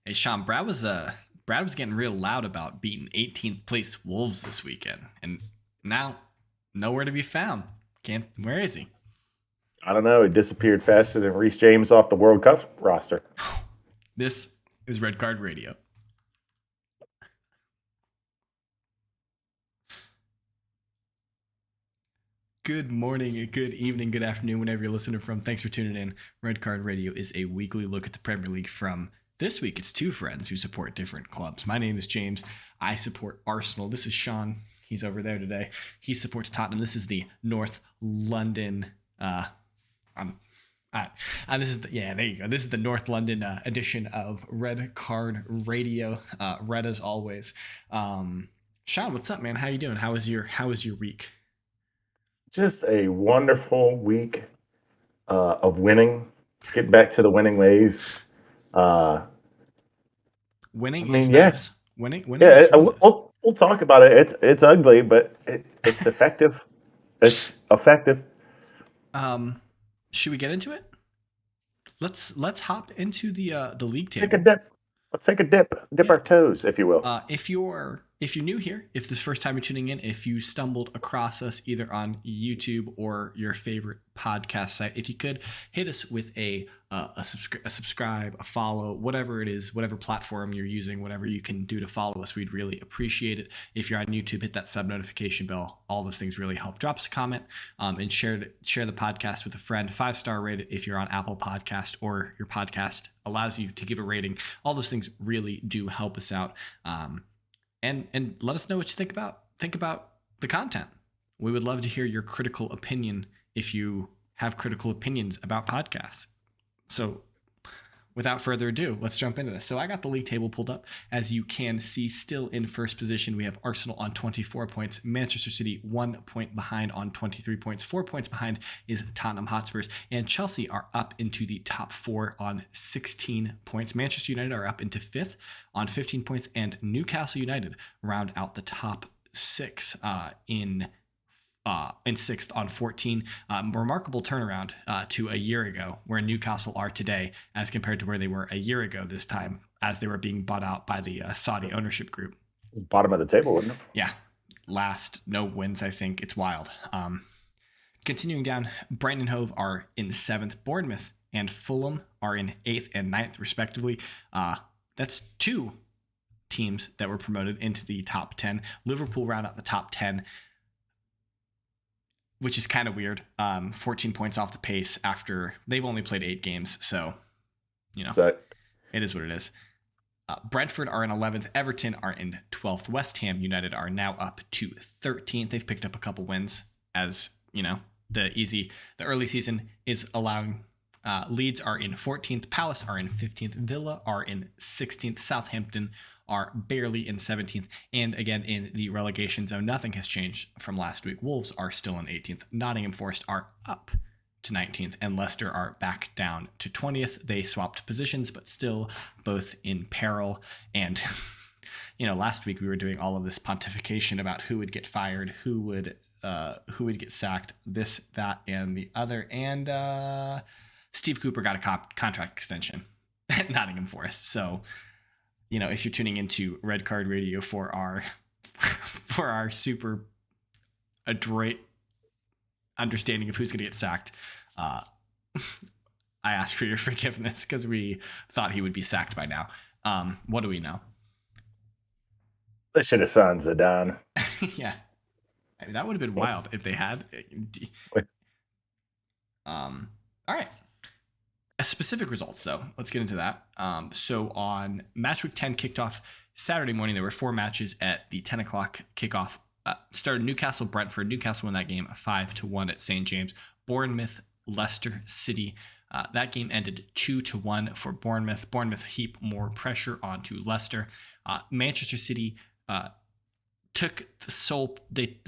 Hey Sean, Brad was getting real loud about beating 18th place Wolves this weekend, and now nowhere to be found. Can't. Where is he? I don't know. He disappeared faster than Reece James off the World Cup roster. This is Red Card Radio. Good morning, good evening, good afternoon, whenever you're listening from. Thanks for tuning in. Red Card Radio is a weekly look at the Premier League from this week. It's two friends who support different clubs. My name is James. I support Arsenal. This is Sean. He's over there today. He supports Tottenham. This is the North London. Um, this is there you go. This is the North London edition of Red Card Radio. Red as always. Sean, what's up, man? How you doing? How was your week? Just a wonderful week of winning. Getting back to the winning ways. Winning is Yeah, nice. Winning is really nice. we'll talk about it. It's ugly, but it's effective. It's effective. Should we get into it? Let's hop into the league table. Take a dip. Let's take a dip. Dip our toes, if you will. If you're new here, if this is the first time you're tuning in, if you stumbled across us either on YouTube or your favorite podcast site, if you could hit us with a subscribe, a follow, whatever it is, whatever platform you're using, whatever you can do to follow us, we'd really appreciate it. If you're on YouTube, hit that sub notification bell. All those things really help. Drop us a comment and share the podcast with a friend. 5-star rated if you're on Apple Podcast or your podcast allows you to give a rating. All those things really do help us out. And let us know what you think about the content. We would love to hear your critical opinion if you have critical opinions about podcasts. So without further ado, let's jump into this. So I got the league table pulled up. As you can see, still in first position, we have Arsenal on 24 points, Manchester City 1 point behind on 23 points, 4 points behind is Tottenham Hotspurs, and Chelsea are up into the top 4 on 16 points. Manchester United are up into 5th on 15 points, and Newcastle United round out the top 6 in 6th on 14. Remarkable turnaround to a year ago, where Newcastle are today as compared to where they were a year ago this time, as they were being bought out by the Saudi ownership group. Bottom of the table, wouldn't it? Yeah. Last, no wins, I think. It's wild. Continuing down, Brighton and Hove are in 7th. Bournemouth and Fulham are in 8th and 9th, respectively. That's 2 teams that were promoted into the top 10. Liverpool round out the top 10, which is kind of weird. 14 points off the pace after they've only played 8 games. So, it is what it is. Brentford are in 11th. Everton are in 12th. West Ham United are now up to 13th. They've picked up a couple wins, as you know, the early season is allowing. Leeds are in 14th. Palace are in 15th. Villa are in 16th. Southampton are barely in 17th. And again, in the relegation zone, nothing has changed from last week. Wolves are still in 18th. Nottingham Forest are up to 19th. And Leicester are back down to 20th. They swapped positions, but still both in peril. And, last week we were doing all of this pontification about who would get fired, who would get sacked, this, that, and the other. And Steve Cooper got a contract extension at Nottingham Forest. So, if you're tuning into Red Card Radio for our super adroit understanding of who's going to get sacked, I ask for your forgiveness because we thought he would be sacked by now. What do we know? They should have signed Zidane. Yeah. That would have been wild if they had. All right. Specific results, though. Let's get into that. So on match week 10 kicked off Saturday morning. There were 4 matches at the 10 o'clock kickoff. Started Newcastle Brentford. Newcastle won that game 5-1 at St. James. Bournemouth Leicester City. That game ended 2-1 for Bournemouth. Bournemouth heap more pressure onto Leicester. Manchester City took the sole. They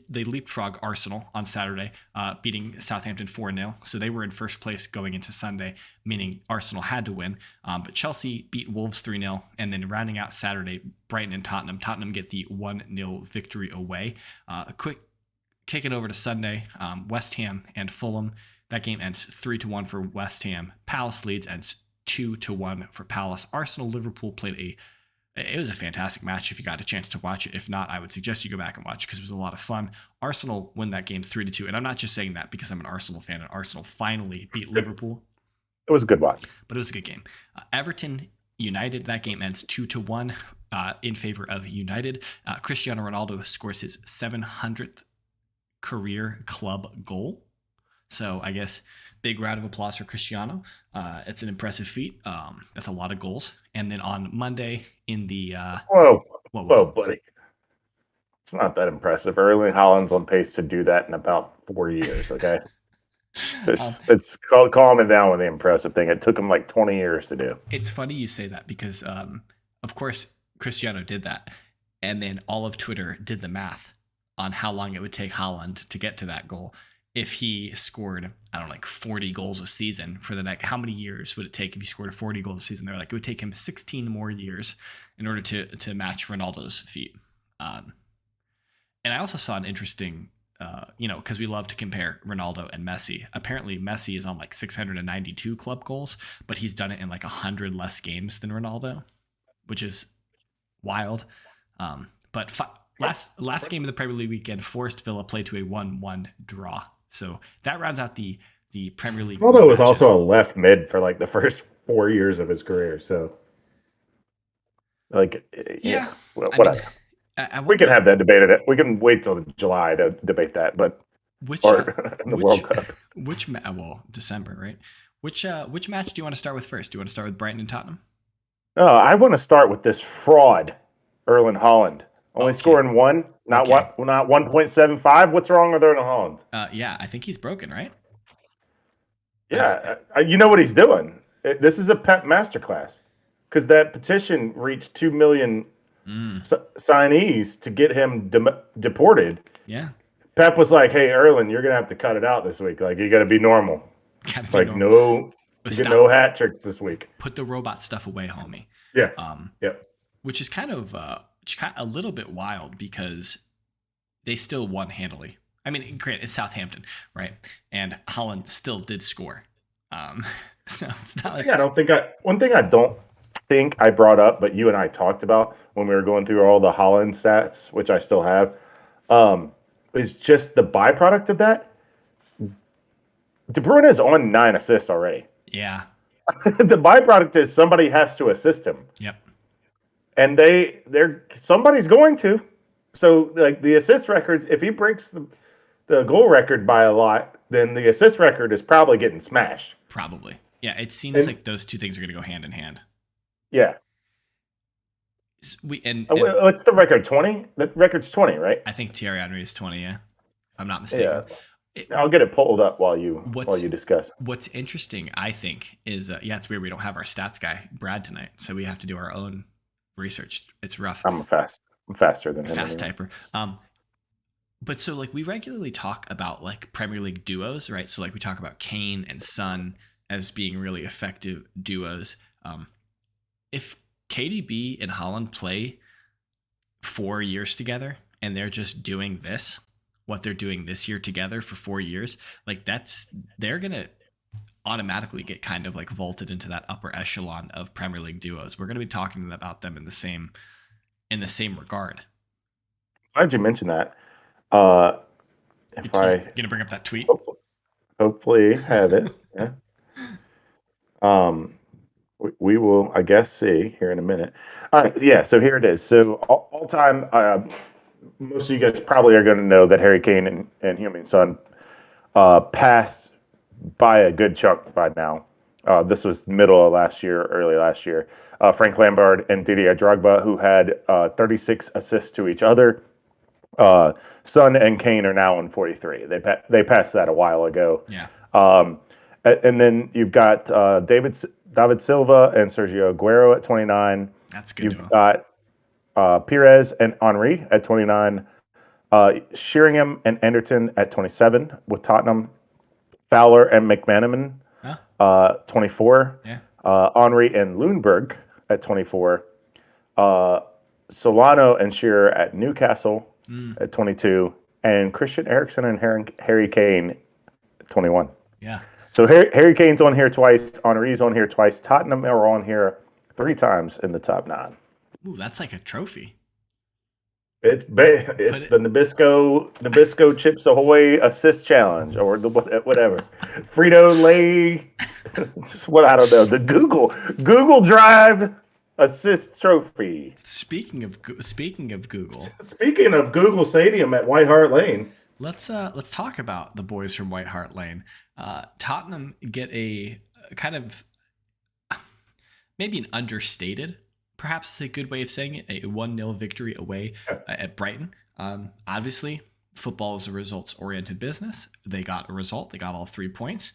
leapfrog Arsenal on Saturday, beating Southampton 4-0. So they were in first place going into Sunday, meaning Arsenal had to win. But Chelsea beat Wolves 3-0, and then rounding out Saturday, Brighton and Tottenham. Tottenham get the 1-0 victory away. A quick kick it over to Sunday, West Ham and Fulham. That game ends 3-1 for West Ham. Palace Leeds ends 2-1 for Palace. Arsenal Liverpool played it was a fantastic match if you got a chance to watch it. If not, I would suggest you go back and watch it because it was a lot of fun. Arsenal win that game 3-2. And I'm not just saying that because I'm an Arsenal fan and Arsenal finally beat Liverpool. It was a good watch. But it was a good game. Everton United, that game ends 2-1 in favor of United. Cristiano Ronaldo scores his 700th career club goal. So I guess big round of applause for Cristiano. It's an impressive feat. That's a lot of goals. And then on Monday in the whoa, buddy. It's not that impressive. Erling Haaland's on pace to do that in about 4 years, okay? It's calming down with the impressive thing. It took him like 20 years to do. It's funny you say that because, of course, Cristiano did that. And then all of Twitter did the math on how long it would take Haaland to get to that goal. If he scored, I don't know, like 40 goals a season for the next, how many years would it take if he scored 40 goals a season? They're like, it would take him 16 more years in order to match Ronaldo's feat. And I also saw an interesting, because we love to compare Ronaldo and Messi. Apparently, Messi is on like 692 club goals, but he's done it in like 100 less games than Ronaldo, which is wild. But last game of the Premier League weekend, Forest Villa played to a 1-1 draw. So that rounds out the Premier League. Ronaldo was also a left mid for like the first 4 years of his career. So, like, yeah, whatever. We can have that debate. We can wait till July to debate that. But the World Cup. December, right? Which match do you want to start with first? Do you want to start with Brighton and Tottenham? No, I want to start with this fraud, Erling Haaland. Only scoring one, not 1.75. What's wrong with Erling Haaland? Yeah, I think he's broken, right? Yeah, you know what he's doing. This is a Pep masterclass because that petition reached 2 million signees to get him deported. Yeah. Pep was like, "Hey, Erling, you're gonna have to cut it out this week. Like, you got to be normal. No hat tricks this week. Put the robot stuff away, homie." Yeah. Which is kind of a little bit wild because they still won handily. I mean, granted, it's Southampton, right? And Haaland still did score. So it's not like one thing I don't think I brought up, but you and I talked about when we were going through all the Haaland stats, which I still have, is just the byproduct of that. De Bruyne is on 9 assists already. Yeah. The byproduct is somebody has to assist him. Yep. And somebody's going to. So like the assist records, if he breaks the goal record by a lot, then the assist record is probably getting smashed. Probably. Yeah, it seems like those two things are going to go hand in hand. Yeah. What's the record? 20? The record's 20, right? I think Thierry Henry is 20, yeah. If I'm not mistaken. Yeah. I'll get it pulled up while you discuss. What's interesting, I think, is it's weird we don't have our stats guy, Brad, tonight, so we have to do our own research. It's rough. I'm faster than him. Fast typer. But so like we regularly talk about like Premier League duos, right? So like we talk about Kane and Son as being really effective duos. If KDB and Haaland play 4 years together and they're just doing what they're doing this year together for 4 years, like they're gonna automatically get kind of like vaulted into that upper echelon of Premier League duos. We're gonna be talking about them in the same regard. Glad you mentioned that. You're gonna bring up that tweet? Hopefully have it. Yeah. We will, I guess, see here in a minute. All right. Yeah. So here it is. So all time, most of you guys probably are going to know that Harry Kane and Heung-min Son passed by a good chunk by now. This was middle of last year, early last year. Frank Lampard and Didier Drogba, who had 36 assists to each other. Son and Kane are now on 43. They passed that a while ago. Yeah. And then you've got David Silva and Sergio Aguero at 29. That's good. You've got Perez and Henry at 29. Sheringham and Anderton at 27 with Tottenham. Fowler and McManaman, 24. Yeah. Henry and Lundberg at 24. Solano and Shearer at Newcastle at 22. And Christian Eriksen and Harry Kane at 21. Yeah. So Harry Kane's on here twice. Henry's on here twice. Tottenham are on here 3 times in the top 9. Ooh, that's like a trophy. It's Put it's it. the Nabisco Chips Ahoy assist challenge or the whatever. Frito Lay, what I don't know. The Google Drive assist trophy. Speaking of Google, Speaking of Google Stadium at White Hart Lane, let's talk about the boys from White Hart Lane. Tottenham get a kind of maybe an understated, perhaps a good way of saying it, a 1-0 victory away at Brighton. Obviously, football is a results-oriented business. They got a result. They got all 3 points.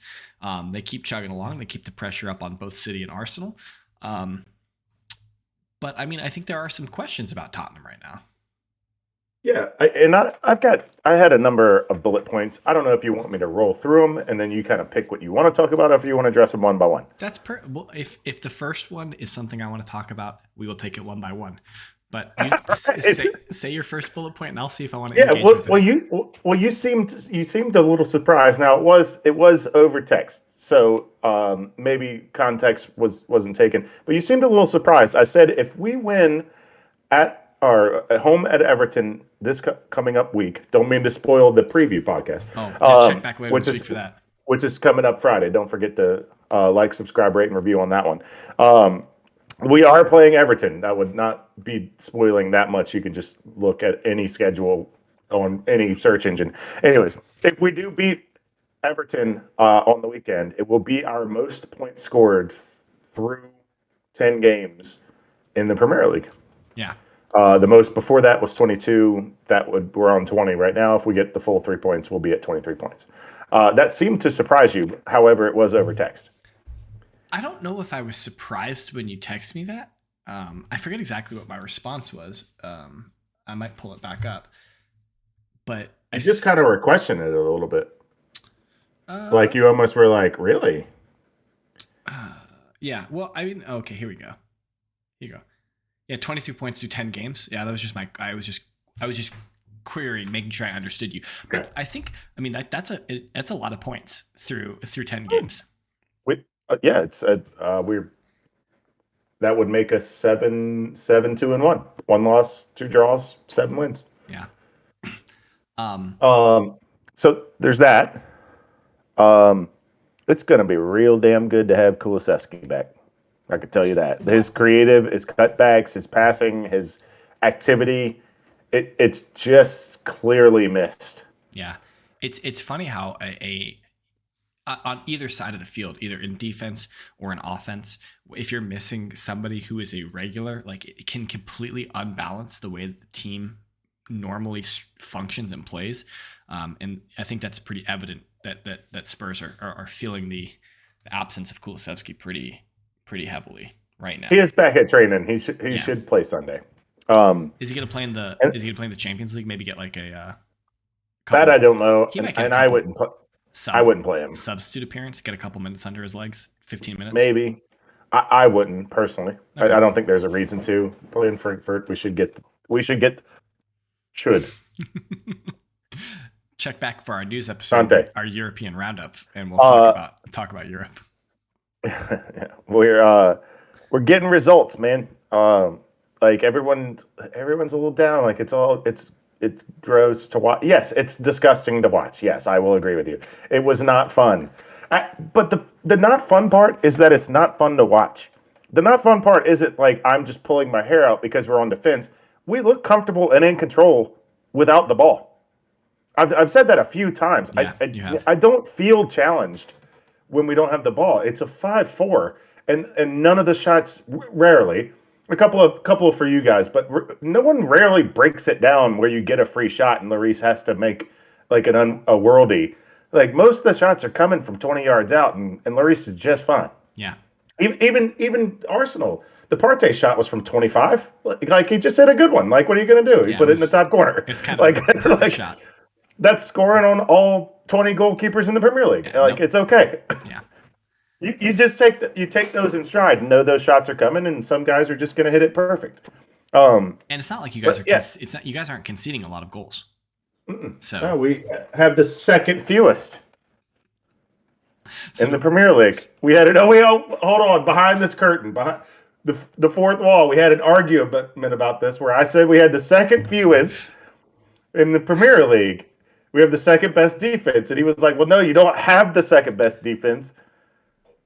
They keep chugging along. They keep the pressure up on both City and Arsenal. But, I mean, I think there are some questions about Tottenham right now. yeah, I had a number of bullet points. I don't know if you want me to roll through them and then you kind of pick what you want to talk about, or if you want to address them one by one. That's well. If the first one is something I want to talk about, we will take it one by one. But you say your first bullet point, and I'll see if I want to engage with it. You seemed a little surprised. Now it was over text, so maybe context wasn't taken. But you seemed a little surprised. I said if we win at home at Everton this coming up week. Don't mean to spoil the preview podcast. Oh, yeah, check back later this week for that. Which is coming up Friday. Don't forget to like, subscribe, rate, and review on that one. We are playing Everton. That would not be spoiling that much. You can just look at any schedule on any search engine. Anyways, if we do beat Everton on the weekend, it will be our most points scored through 10 games in the Premier League. Yeah. The most before that was 22. We're on 20 right now. If we get the full 3 points, we'll be at 23 points. That seemed to surprise you. However, it was over text. I don't know if I was surprised when you text me that. I forget exactly what my response was. I might pull it back up. But I just kind of were questioning it a little bit. Like you almost were like, really? Yeah. Well, I mean, okay, here we go. Here you go. Yeah, 23 points through 10 games. Yeah, that was just I was just querying, making sure I understood you. But I think, I mean, that's a lot of points through 10 games. Yeah, it's that would make us 7-2-1. 1 loss, 2 draws, 7 wins. Yeah. So there's that. It's going to be real damn good to have Kulusevski back. I could tell you that. His creative, his cutbacks, his passing, his activity, it's just clearly missed. Yeah. It's funny how on either side of the field, either in defense or in offense, if you're missing somebody who is a regular, like it can completely unbalance the way that the team normally functions and plays. And I think that's pretty evident that Spurs are feeling the absence of Kulusevski pretty heavily right now. He is back at training. He should play Sunday. Is he going to play in the Champions League? Maybe get like a that I don't know. He might get I wouldn't play. I wouldn't play him. Substitute appearance, get a couple minutes under his legs, 15 minutes. Maybe. I wouldn't personally. Okay. I don't think there's a reason to play in Frankfurt. We should. Check back for our news episode, Sante. Our European roundup, and we'll talk about Europe. Yeah, we're getting results, man. Like everyone's a little down. Like it's gross to watch. Yes, it's disgusting to watch. Yes, I will agree with you. It was not fun. But the not fun part is that it's not fun to watch. The not fun part isn't like I'm just pulling my hair out because we're on defense. We look comfortable and in control without the ball. I've said that a few times. Yeah, I don't feel challenged when we don't have the ball. It's a 5-4, and none of the shots, rarely, a couple for you guys, but no one rarely breaks it down where you get a free shot and Lloris has to make like a worldie. Like most of the shots are coming from 20 yards out, and Lloris is just fine. Yeah. Even Arsenal, the Partey shot was from 25. Like he just hit a good one. Like what are you going to do? He put it in the top corner. It's kind of like a perfect shot. That's scoring on all 20 goalkeepers in the Premier League. Yeah, it's okay. Yeah. You just take those in stride and know those shots are coming, and some guys are just going to hit it perfect. And it's not like you guys you guys aren't conceding a lot of goals. So we have the second fewest. In the So Premier League. We had it. Hold on. Behind this curtain, behind the fourth wall, we had an argument about this where I said we had the second fewest in the Premier League. We have the second best defense, and he was like, "Well, no, you don't have the second best defense.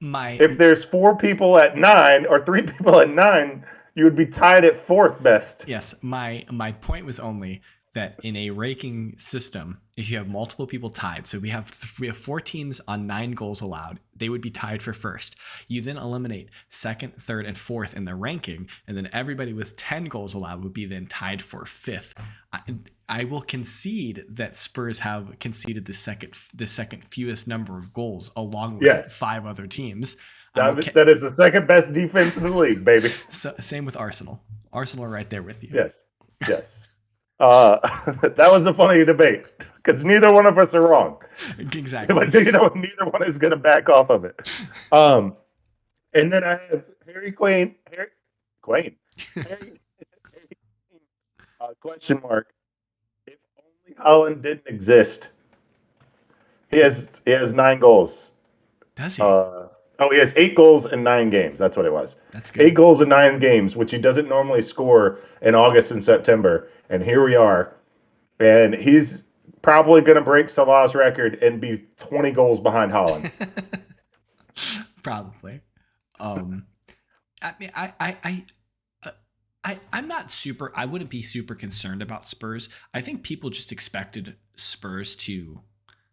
my If there's four people at 9 or three people at 9, you would be tied at fourth best." Yes, my point was only that in a ranking system, if you have multiple people tied, so we have 4 teams on 9 goals allowed, they would be tied for first. You then eliminate second, third, and fourth in the ranking, and then everybody with 10 goals allowed would be then tied for fifth. I will concede that Spurs have conceded the second fewest number of goals, along with Yes. 5 other teams. That is the second best defense in the league, baby. So, same with Arsenal. Arsenal are right there with you. Yes. Yes. That was a funny debate because neither one of us are wrong. Exactly. But neither one is going to back off of it. And then I have Harry Quayne. Question mark. If only Holland didn't exist, he has 9 goals. Does he? He has 8 goals in 9 games. That's what it was. That's good. 8 goals in 9 games, which he doesn't normally score in August and September. And here we are. And he's probably going to break Salah's record and be 20 goals behind Holland. Probably. I mean, I'm not super. I wouldn't be super concerned about Spurs. I think people just expected Spurs to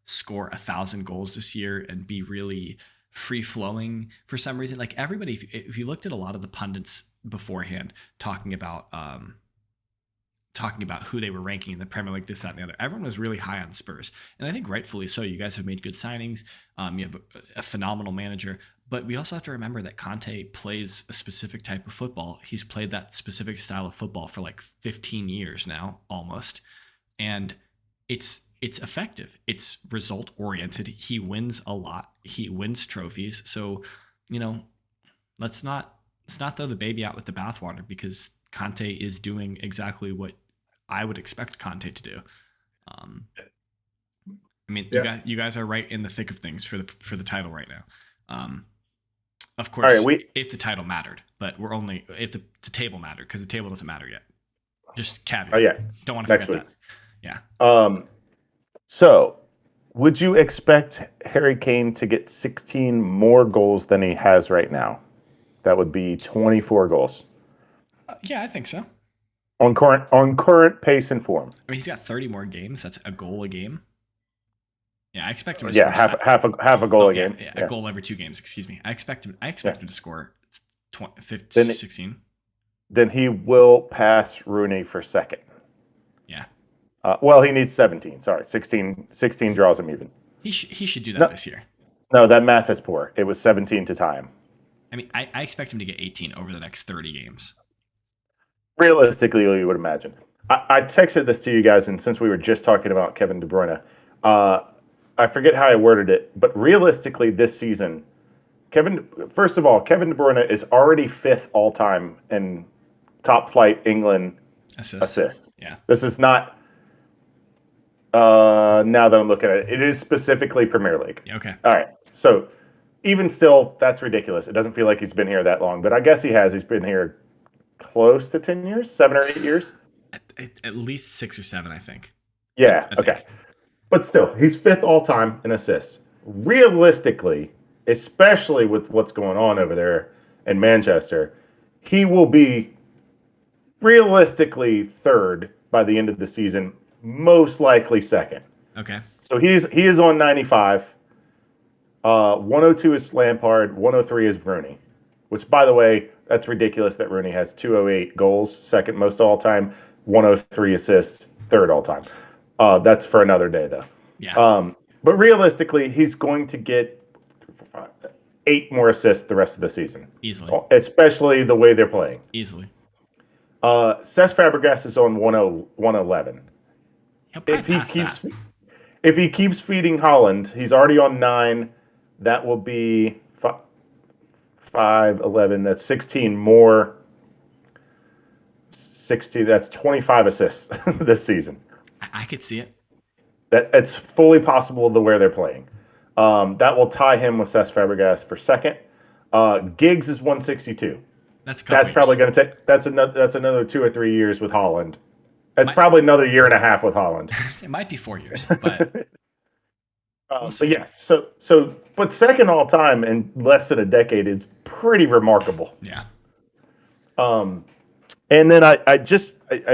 score 1,000 goals this year and be really free flowing for some reason. Like everybody, if you looked at a lot of the pundits beforehand talking about who they were ranking in the Premier League, this, that, and the other, everyone was really high on Spurs, and I think rightfully so. You guys have made good signings. You have a phenomenal manager, but we also have to remember that Conte plays a specific type of football. He's played that specific style of football for like 15 years now, almost, and it's effective. It's result oriented. He wins a lot. He wins trophies. So, let's not throw the baby out with the bathwater, because Conte is doing exactly what I would expect Conte to do. You guys are right in the thick of things for the title right now. Of course, if the title mattered, but we're only if the table mattered, because the table doesn't matter yet. Just caveat. Oh yeah, don't want to forget that. Yeah. So, would you expect Harry Kane to get 16 more goals than he has right now? That would be 24 goals. Yeah, I think so. On current pace and form. I mean, he's got 30 more games. That's a goal a game. Yeah, I expect him to score. Half a goal a game. Yeah, a goal every 2 games. Excuse me. I expect him to score 16. Then he will pass Rooney for second. Yeah. He needs 17. Sorry, 16 draws him even. He should do that this year. No, that math is poor. It was 17 to tie him. I mean, I expect him to get 18 over the next 30 games. Realistically, you would imagine. I texted this to you guys, and since we were just talking about Kevin De Bruyne, I forget how I worded it, but realistically this season, Kevin De Bruyne is already 5th all-time in top-flight England assists. Yeah. This is not... now that I'm looking at it, it is specifically Premier League. Yeah, okay. All right. So, even still, that's ridiculous. It doesn't feel like he's been here that long, but I guess he has. He's been here close to 10 years, 7 or 8 years. At least 6 or 7, I think. Yeah, okay. But still, he's 5th all-time in assists. Realistically, especially with what's going on over there in Manchester, he will be realistically 3rd by the end of the season, most likely 2nd. Okay. So he is on 95. 102 is Lampard. 103 is Rooney. Which, by the way, that's ridiculous that Rooney has 208 goals, 2nd most all time, 103 assists, 3rd all time. That's for another day, though. Yeah. But realistically, he's going to get 8 more assists the rest of the season. Easily. Especially the way they're playing. Easily. Cesc Fabregas is on 111. If he keeps feeding Holland, he's already on 9. That will be 5, 11. That's 16 more. 60. That's 25 assists this season. I could see it. It's fully possible the way they're playing. That will tie him with Cesc Fabregas for second. Giggs is 162. That's a couple That's probably years. going to take. That's another 2 or 3 years with Holland. That's Might, probably another year and a half with Holland. it might be 4 years, but we'll But see. yes, but second all time in less than a decade is pretty remarkable. Yeah. And then I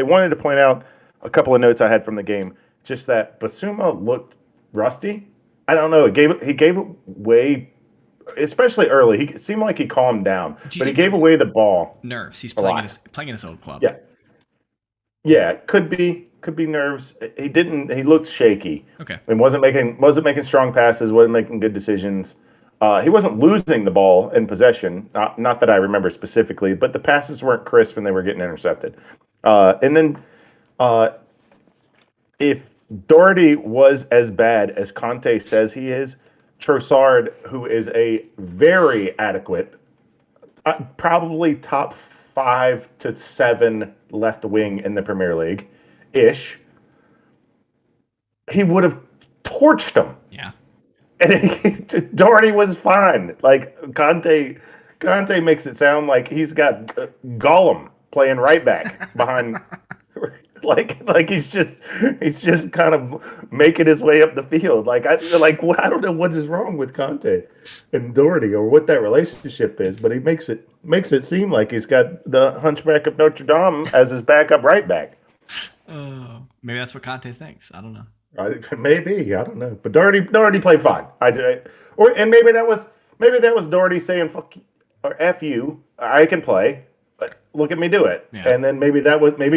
wanted to point out a couple of notes I had from the game. Just that Basuma looked rusty. I don't know. He gave it way, especially early. He seemed like he calmed down, Do you but he think it gave was away the ball nerves? He's a lot. playing in his old club. Yeah, yeah. Could be nerves. He looked shaky Okay. and wasn't making strong passes. Wasn't making good decisions. He wasn't losing the ball in possession. Not that I remember specifically, but the passes weren't crisp and they were getting intercepted. And then uh, if Doherty was as bad as Conte says he is, Trossard, who is a very adequate, probably top 5 to 7 left wing in the Premier League, ish, he would have torched him. Yeah. And Doherty was fine. Like Conte makes it sound like he's got Gollum playing right back behind. Like he's just kind of making his way up the field. I don't know what is wrong with Conte and Doherty or what that relationship is, but he makes it seem like he's got the Hunchback of Notre Dame as his backup right back. Maybe that's what Conte thinks. I don't know. Maybe I don't know, but Doherty played fine. And maybe that was Doherty saying "fuck you," or "f you." I can play, but look at me do it. Yeah. And then maybe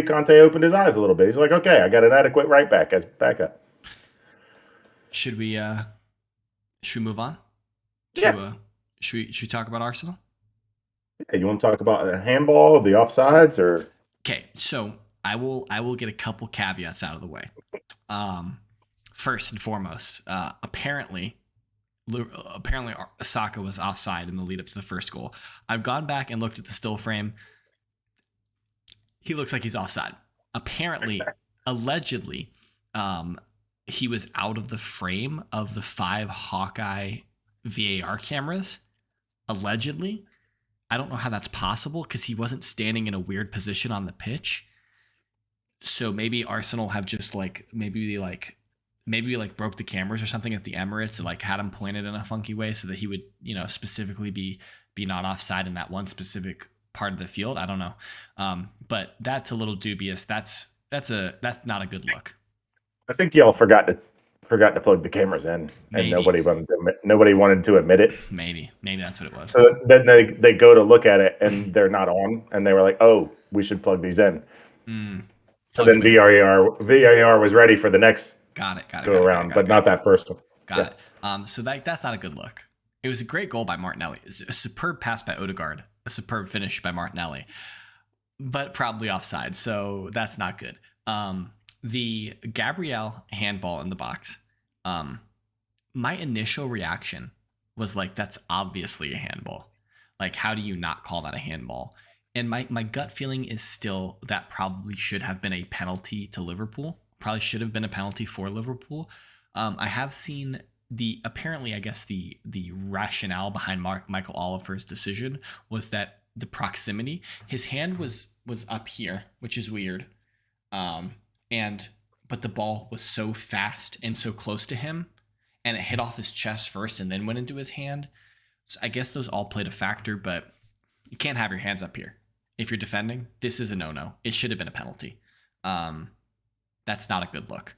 Conte opened his eyes a little bit. He's like, okay, I got an adequate right back as backup. Should we move on? Yeah. Should we talk about Arsenal? Yeah, you want to talk about the handball, the offsides, or Okay, so I will get a couple caveats out of the way. First and foremost, apparently Saka was offside in the lead up to the first goal. I've gone back and looked at the still frame. He looks like he's offside. Apparently, allegedly, he was out of the frame of the 5 Hawkeye VAR cameras. Allegedly. I don't know how that's possible because he wasn't standing in a weird position on the pitch. So maybe Arsenal have just maybe broke the cameras or something at the Emirates and had him pointed in a funky way so that he would, specifically be not offside in that one specific part of the field. I don't know. But that's a little dubious. That's not a good look. I think y'all forgot to plug the cameras in, Maybe. and nobody wanted to admit it. Maybe that's what it was. So then they go to look at it and they're not on, and they were like, "Oh, we should plug these in." So then VAR was ready for the next got it go around, but not that first one. Got it. So that's not a good look. It was a great goal by Martinelli. A superb pass by Odegaard. A superb finish by Martinelli, but probably offside. So that's not good. The Gabriel handball in the box. My initial reaction was that's obviously a handball. How do you not call that a handball? And my gut feeling is still that probably should have been a penalty to Liverpool. Probably should have been a penalty for Liverpool. I have seen the rationale behind Michael Oliver's decision was that the proximity, his hand was up here, which is weird. But the ball was so fast and so close to him, and it hit off his chest first and then went into his hand. So I guess those all played a factor, but you can't have your hands up here. If you're defending, this is a no-no. It should have been a penalty. That's not a good look.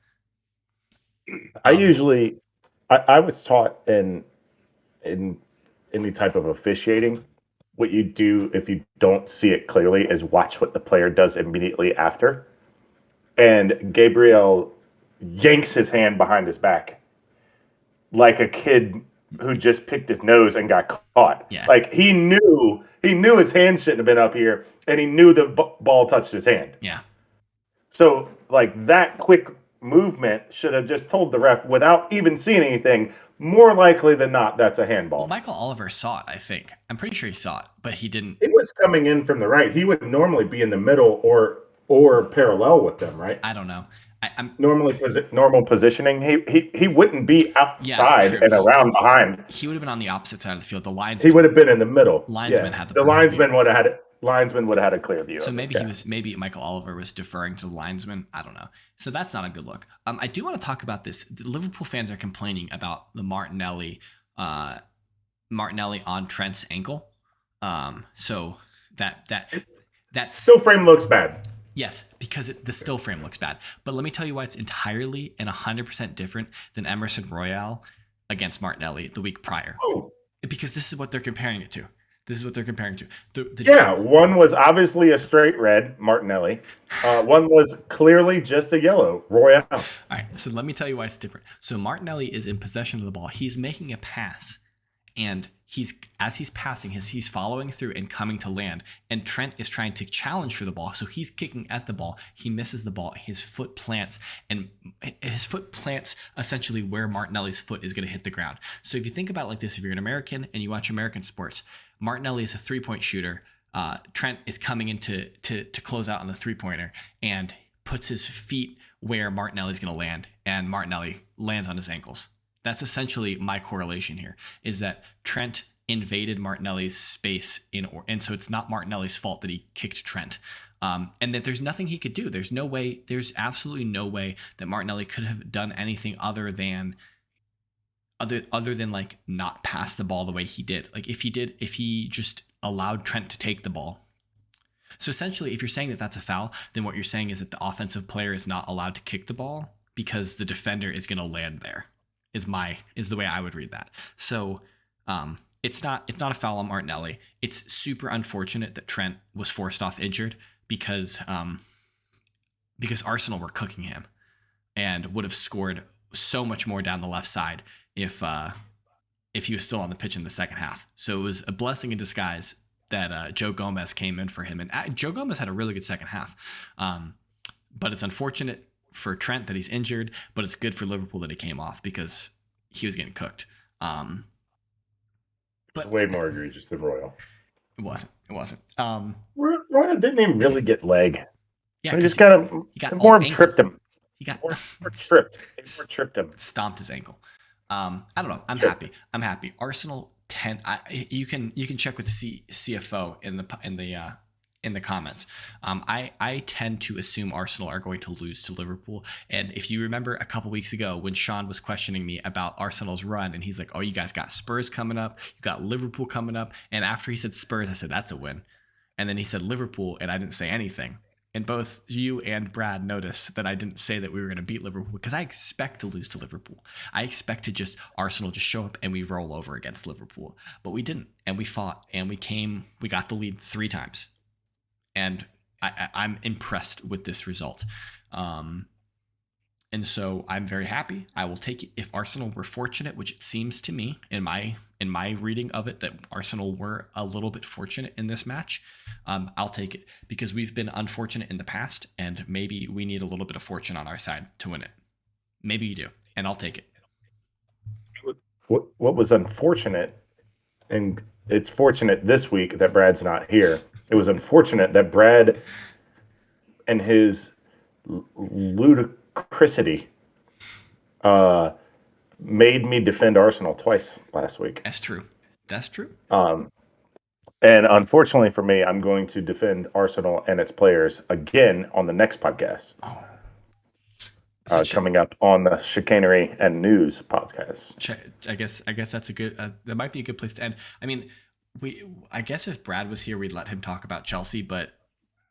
I was taught in any type of officiating, what you do if you don't see it clearly is watch what the player does immediately after. And Gabriel yanks his hand behind his back like a kid who just picked his nose and got caught. Yeah. He knew his hand shouldn't have been up here, and he knew the ball touched his hand. Yeah. So that quick movement should have just told the ref without even seeing anything. More likely than not, that's a handball. Well, Michael Oliver saw it, I think. I'm pretty sure he saw it, but he didn't. It was coming in from the right. He would normally be in the middle or parallel with them, right? I don't know. I'm normal positioning, he wouldn't be yeah, outside true. and around behind. He would have been on the opposite side of the field. The He would linesman have been in the middle. linesman Yeah, had the the perfect view. linesman would have had a clear view So of it. maybe Yeah. maybe Michael Oliver was deferring to the linesman. I don't know. So that's not a good look. I do want to talk about this. The Liverpool fans are complaining about the Martinelli on Trent's ankle. So that's Still frame looks bad. yes, because the still frame looks bad. But let me tell you why it's entirely and 100% different than Emerson Royale against Martinelli the week prior. Oh, Because this is what they're comparing it to. This is what they're comparing to. yeah, one was obviously a straight red, Martinelli. One was clearly just a yellow, Royale. All right, so let me tell you why it's different. So Martinelli is in possession of the ball. He's making a pass, and as he's passing, he's following through and coming to land. And Trent is trying to challenge for the ball, so he's kicking at the ball. He misses the ball. His foot plants, essentially where Martinelli's foot is going to hit the ground. So if you think about it like this, if you're an American and you watch American sports, Martinelli is a 3-point shooter. Trent is coming in to close out on the 3-pointer and puts his feet where Martinelli's going to land, and Martinelli lands on his ankles. That's essentially my correlation here, is that Trent invaded Martinelli's space and so it's not Martinelli's fault that he kicked Trent. And that there's nothing he could do. There's absolutely no way that Martinelli could have done anything other than like not pass the ball the way he did. Like if he just allowed Trent to take the ball. So essentially, if you're saying that that's a foul, then what you're saying is that the offensive player is not allowed to kick the ball because the defender is going to land there. Is the way I would read that. So it's not a foul on Martinelli. It's super unfortunate that Trent was forced off injured because Arsenal were cooking him and would have scored so much more down the left side if he was still on the pitch in the second half. So it was a blessing in disguise that Joe Gomez came in for him, and Joe Gomez had a really good second half. But it's unfortunate for Trent that he's injured, but it's good for Liverpool that he came off because he was getting cooked. But it's way more egregious than Royal. It wasn't. Royal didn't even really get leg. Yeah, he just kind of more tripped him. He got more tripped. More tripped him. Stomped his ankle. I don't know. I'm happy. Arsenal 10. You can check with the CFO in the comments. I tend to assume Arsenal are going to lose to Liverpool. And if you remember a couple weeks ago when Sean was questioning me about Arsenal's run, and he's like, "Oh, you guys got Spurs coming up, you got Liverpool coming up," and after he said Spurs, I said that's a win, and then he said Liverpool, and I didn't say anything. And both you and Brad noticed that I didn't say that we were going to beat Liverpool because I expect to lose to Liverpool. I expect to Arsenal just show up and we roll over against Liverpool. But we didn't. And we fought and we got the lead 3 times. And I'm impressed with this result. And so I'm very happy. I will take it. If Arsenal were fortunate, which it seems to me in my reading of it that Arsenal were a little bit fortunate in this match, I'll take it because we've been unfortunate in the past, and maybe we need a little bit of fortune on our side to win it. Maybe you do, and I'll take it. What was unfortunate, and it's fortunate this week that Brad's not here. It was unfortunate that Brad and his ludicrousity made me defend Arsenal twice last week. That's true. And unfortunately for me, I'm going to defend Arsenal and its players again on the next podcast. Coming up on the Chicanery and News podcast. I guess that's a good. That might be a good place to end. I mean, I guess if Brad was here, we'd let him talk about Chelsea, but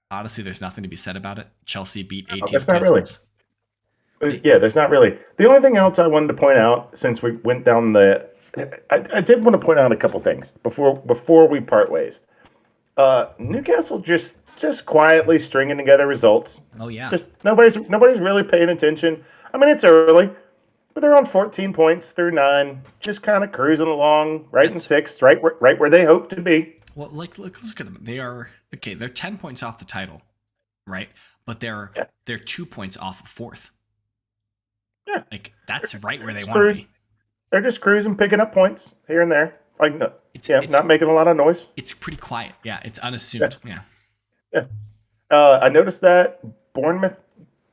honestly, there's nothing to be said about it. Chelsea beat 18. That's not really. Yeah, there's not really. The only thing else I wanted to point out, since we went down I did want to point out a couple things before we part ways. Newcastle just quietly stringing together results. Oh yeah. Just nobody's really paying attention. I mean, it's early, but they're on 14 points through 9, just kind of cruising along, in 6th, right where they hope to be. Well, let's look at them. They're 10 points off the title, right? But they're 2 points off of 4th. Yeah, that's right where they want to be. They're just cruising, picking up points here and there. Not making a lot of noise. It's pretty quiet. Yeah, it's unassuming. Yeah. I noticed that Bournemouth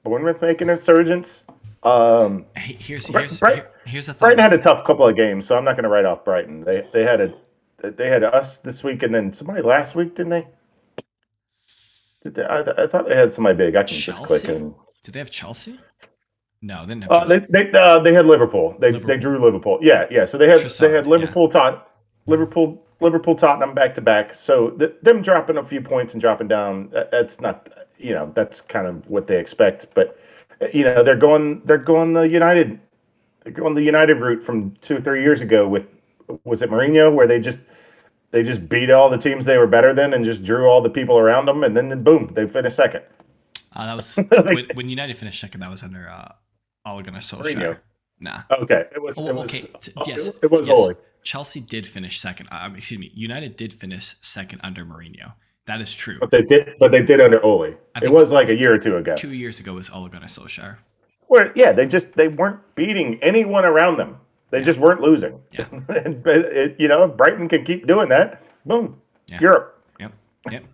Bournemouth making a resurgence. Um, Hey, Brighton, here's a thought. Brighton had a tough couple of games, so I'm not going to write off Brighton. They had us this week, and then somebody last week, didn't they? I thought they had somebody big. I can just click Chelsea? and Did they have Chelsea? No, they didn't have Chelsea. they had Liverpool. They Liverpool. drew Liverpool. Yeah, yeah. So they had Trossard. Yeah. Liverpool Tottenham back to back. So them dropping a few points and dropping down, that's not, that's kind of what they expect. But they're going the United route from 2 or 3 years ago with, was it Mourinho, where they just beat all the teams they were better than and just drew all the people around them, and then boom, they finished second. That was Like when United finished second. That was under Ole Gunnar Mourinho. Solskjaer. Nah. Okay, Oh, well, okay. Yes. it was Yes. holy. Chelsea did finish second. Excuse me. United did finish second under Mourinho. That is true. But they did under Ole. I It think was like a year or two ago. 2 years ago was Ole Gunnar Solskjaer. Where yeah, they weren't beating anyone around them. They Yeah. just weren't losing. Yeah. But if Brighton can keep doing that, boom, Yeah. Europe. Yep. Yep.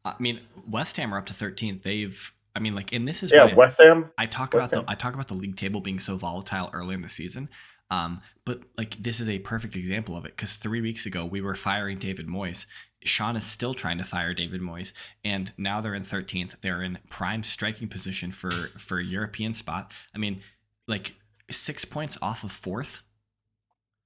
I mean, West Ham are up to 13th. And this is Yeah, why West Ham. I talk West about Ham. the league table being so volatile early in the season. But like this is a perfect example of it because 3 weeks ago we were firing David Moyes. Sean is still trying to fire David Moyes, and now they're in 13th. They're in prime striking position for a European spot. I mean, like 6 points off of fourth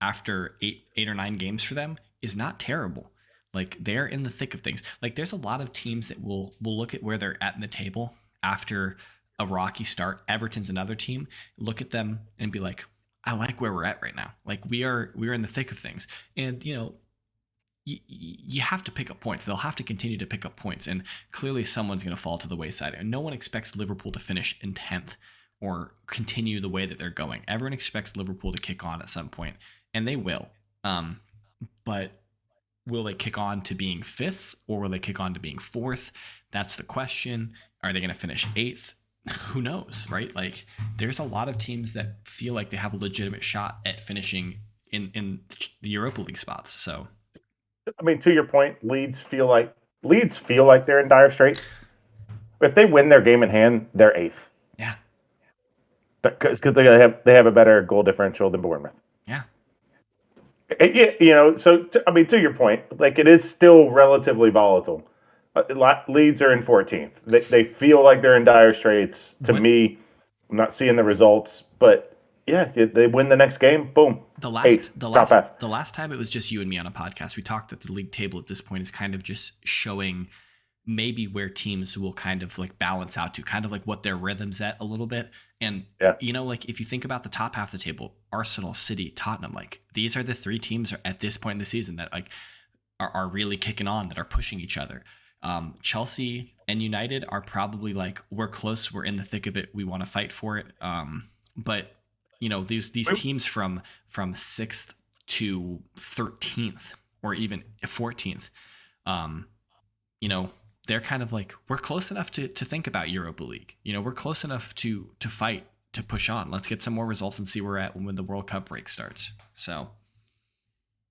after eight or 9 games for them is not terrible. Like they're in the thick of things. Like there's a lot of teams that will look at where they're at in the table after a rocky start. Everton's another team. Look at them and be like, I like where we're at right now. Like we're in the thick of things. And you have to pick up points. They'll have to continue to pick up points, and clearly someone's going to fall to the wayside. And no one expects Liverpool to finish in 10th or continue the way that they're going. Everyone expects Liverpool to kick on at some point, and they will. But will they kick on to being 5th or will they kick on to being 4th? That's the question. Are they going to finish 8th? Who knows, right? Like there's a lot of teams that feel like they have a legitimate shot at finishing in the Europa League spots. So I mean, to your point, Leeds feel like they're in dire straits. If they win their game in hand, they're 8th. yeah, Because they have a better goal differential than Bournemouth. yeah. So to your point, like it is still relatively volatile. Leeds are in 14th. They feel like they're in dire straits. To What me, I'm not seeing the results, but yeah, they win the next game, boom, the 8th, top half. last time it was just you and me on a podcast. We talked that the league table at this point is kind of just showing maybe where teams will kind of like balance out to, kind of like what their rhythm's at a little bit. And Yeah. like if you think about the top half of the table, Arsenal, City, Tottenham, like these are the 3 teams at this point in the season that like are really kicking on, that are pushing each other. Chelsea and United are probably like, we're close, we're in the thick of it, we want to fight for it. But these teams from 6th to 13th or even 14th, they're kind of like, we're close enough to think about Europa League. We're close enough to fight, to push on. Let's get some more results and see where we're at when the World Cup break starts. So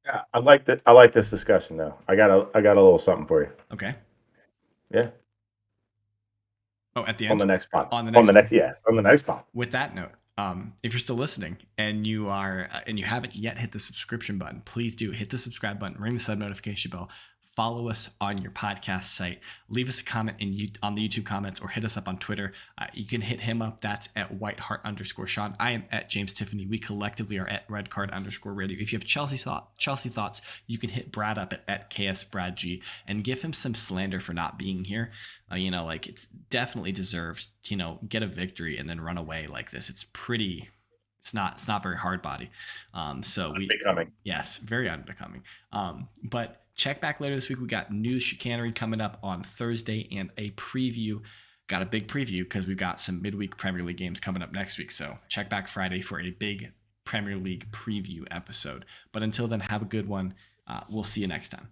Yeah, I like this discussion though. I got a little something for you. okay. Yeah. Oh, at the On end? the next pod. On the next On the next pod. With that note, if you're still listening and you haven't yet hit the subscription button, please do hit the subscribe button, ring the sub notification bell, follow us on your podcast site, leave us a comment on the YouTube comments, or hit us up on Twitter. You can hit him up. That's at whiteheart_Sean. I am at James Tiffany. We collectively are at redcard_radio. If you have Chelsea thoughts, you can hit Brad up at KSBradG and give him some slander for not being here. Like it's definitely deserved. Get a victory and then run away like this. It's not very hard body. Unbecoming. Yes, very unbecoming. But check back later this week. We got news chicanery coming up on Thursday and a preview. Got a big preview because we've got some midweek Premier League games coming up next week. So check back Friday for a big Premier League preview episode. But until then, have a good one. We'll see you next time.